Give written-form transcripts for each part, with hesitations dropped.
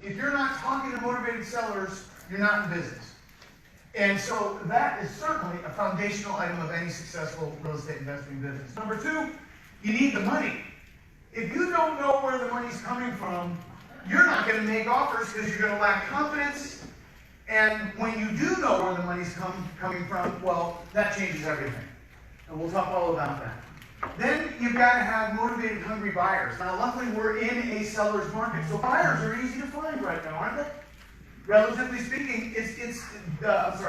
If you're not talking to motivated sellers, you're not in business. And so that is certainly a foundational item of any successful real estate investing business. Number two, you need the money. If you don't know where the money's coming from, you're not going to make offers because you're going to lack confidence. And when you do know where the money's coming from, well, that changes everything. And we'll talk all about that. Then you've got to have motivated, hungry buyers. Now, luckily, we're in a seller's market, so buyers are easy to find right now, aren't they? Relatively speaking, buyers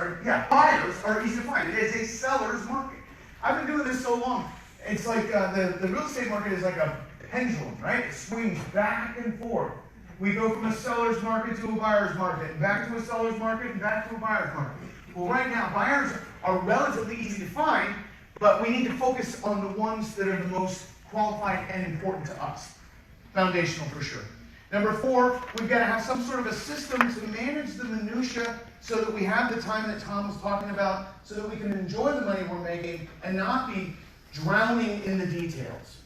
are easy to find. It is a seller's market. I've been doing this so long. It's like the real estate market is like a pendulum, right? It swings back and forth. We go from a seller's market to a buyer's market, and back to a seller's market, and back to a buyer's market. Well, right now, buyers are relatively easy to find, but we need to focus on the ones that are the most qualified and important to us. Foundational for sure. Number four, we've got to have some sort of a system to manage the minutia so that we have the time that Tom was talking about, so that we can enjoy the money we're making and not be drowning in the details.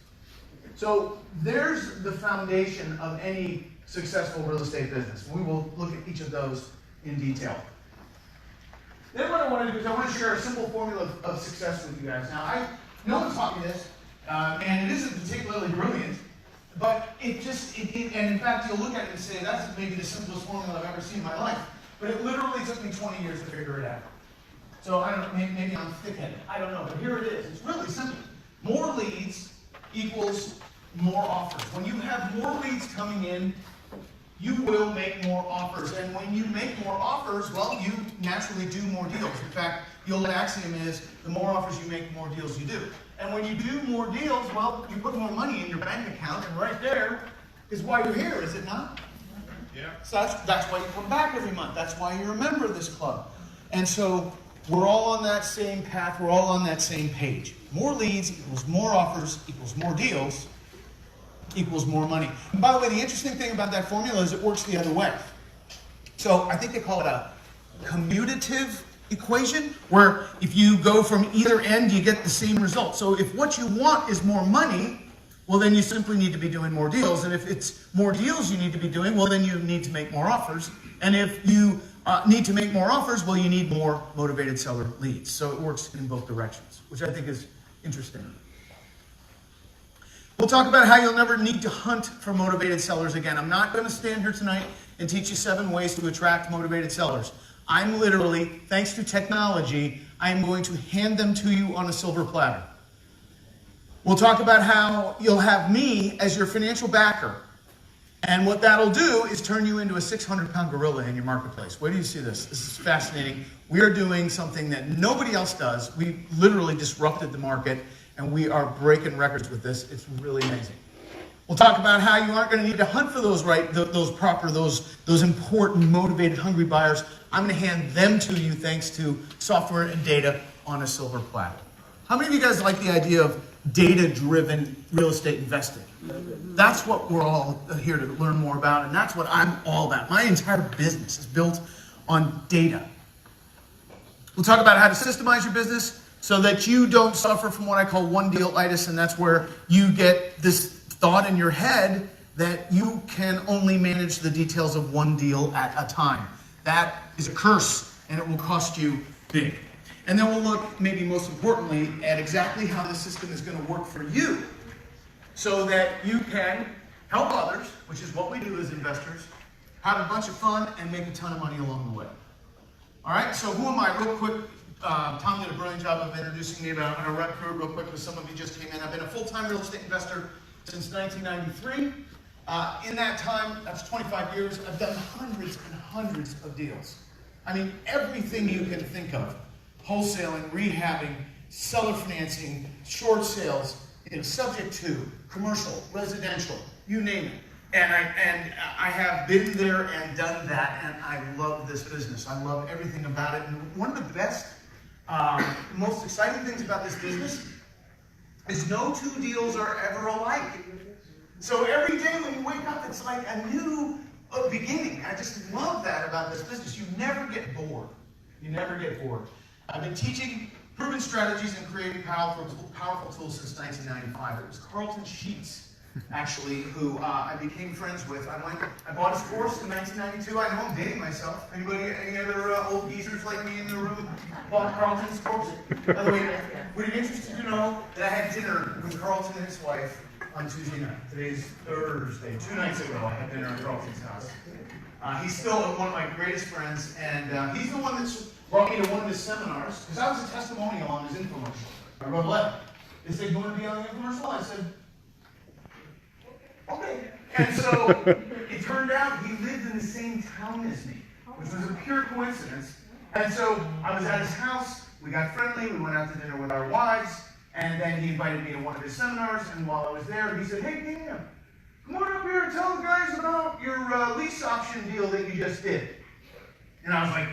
So there's the foundation of any successful real estate business. We will look at each of those in detail. Then what I want to do is I want to share a simple formula of success with you guys. Now, no one taught me this, and it isn't particularly brilliant, but and in fact, you'll look at it and say, that's maybe the simplest formula I've ever seen in my life. But it literally took me 20 years to figure it out. So I don't know, maybe I'm thick-headed. I don't know, but here it is. It's really simple. More leads equals more offers. When you have more leads coming in, you will make more offers. And when you make more offers, well, you naturally do more deals. In fact, the old axiom is, the more offers you make, the more deals you do. And when you do more deals, well, you put more money in your bank account, and right there is why you're here, is it not? Yeah. So that's why you come back every month. That's why you're a member of this club. And so we're all on that same path. We're all on that same page. More leads equals more offers equals more deals equals more money. And by the way, the interesting thing about that formula is it works the other way. So I think they call it a commutative equation, where if you go from either end, you get the same result. So if what you want is more money, well, then you simply need to be doing more deals. And if it's more deals you need to be doing, well, then you need to make more offers. And if you need to make more offers, well, you need more motivated seller leads. So it works in both directions, which I think is interesting. We'll talk about how you'll never need to hunt for motivated sellers again. I'm not going to stand here tonight and teach you 7 ways to attract motivated sellers. I'm literally, thanks to technology, I'm going to hand them to you on a silver platter. We'll talk about how you'll have me as your financial backer. And what that'll do is turn you into a 600-pound gorilla in your marketplace. Where do you see this? This is fascinating. We are doing something that nobody else does. We literally disrupted the market, and we are breaking records with this. It's really amazing. We'll talk about how you aren't going to need to hunt for those those important, motivated, hungry buyers. I'm going to hand them to you thanks to software and data on a silver platter. How many of you guys like the idea of data-driven real estate investing? That's what we're all here to learn more about, and that's what I'm all about. My entire business is built on data. We'll talk about how to systemize your business so that you don't suffer from what I call one-deal-itis, and that's where you get this thought in your head that you can only manage the details of one deal at a time. That is a curse, and it will cost you big. And then we'll look, maybe most importantly, at exactly how the system is going to work for you so that you can help others, which is what we do as investors, have a bunch of fun, and make a ton of money along the way. All right, so who am I? Real quick, Tom did a brilliant job of introducing me, but I'm going to run through it real quick because some of you just came in. I've been a full-time real estate investor since 1993. In that time, that's 25 years, I've done hundreds and hundreds of deals. I mean, everything you can think of. Wholesaling, rehabbing, seller financing, short sales, subject to, commercial, residential, you name it. And I have been there and done that, and I love this business. I love everything about it. And one of the best, most exciting things about this business is no 2 deals are ever alike. So every day when you wake up, it's like a new beginning. I just love that about this business. You never get bored. You never get bored. I've been teaching proven strategies and creating powerful tools since 1995. It was Carlton Sheets actually, who I became friends with. I bought his course in 1992. I know I'm dating myself. Any other old geezers like me in the room bought Carlton's course? By the way, would it be interesting to know that I had dinner with Carlton and his wife on Tuesday night? Today's Thursday. 2 nights ago, I had dinner at Carlton's house. He's still one of my greatest friends, and he's the one that's brought me to one of his seminars, because I was a testimonial on his infomercial. I wrote a letter. They said, "You want to be on the infomercial?" I said, "Okay." And so it turned out he lived in the same town as me, which was a pure coincidence. And so I was at his house, we got friendly, we went out to dinner with our wives, and then he invited me to one of his seminars, and while I was there, he said, "Hey, Pam, come on up here and tell the guys about your lease option deal that you just did." And I was like,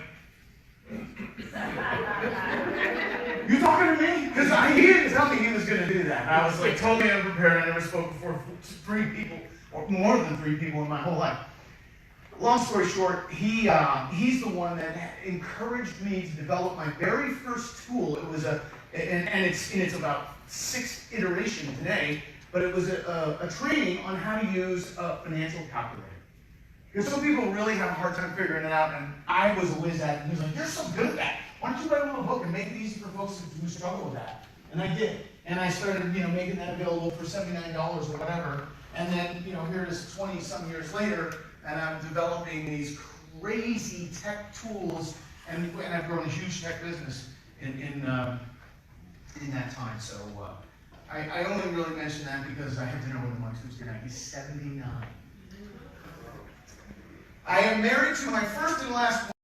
"You talking to me?" Because he didn't tell me he was going to do that. I was like totally unprepared. I never spoke before 3 people, or more than 3 people in my whole life. Long story short, he's the one that encouraged me to develop my very first tool. It was it's about 6 iterations today, but it was a training on how to use a financial calculator. Because some people really have a hard time figuring it out, and I was a whiz at it. And he was like, "You're so good at that. Why don't you write a little book and make it easy for folks who struggle with that?" And I did. And I started, making that available for $79 or whatever. And then, here it is 20-some years later, and I'm developing these crazy tech tools, and I've grown a huge tech business in that time. So I only really mention that because I had dinner with him on Tuesday night. He's 79. I am married to my first and last wife.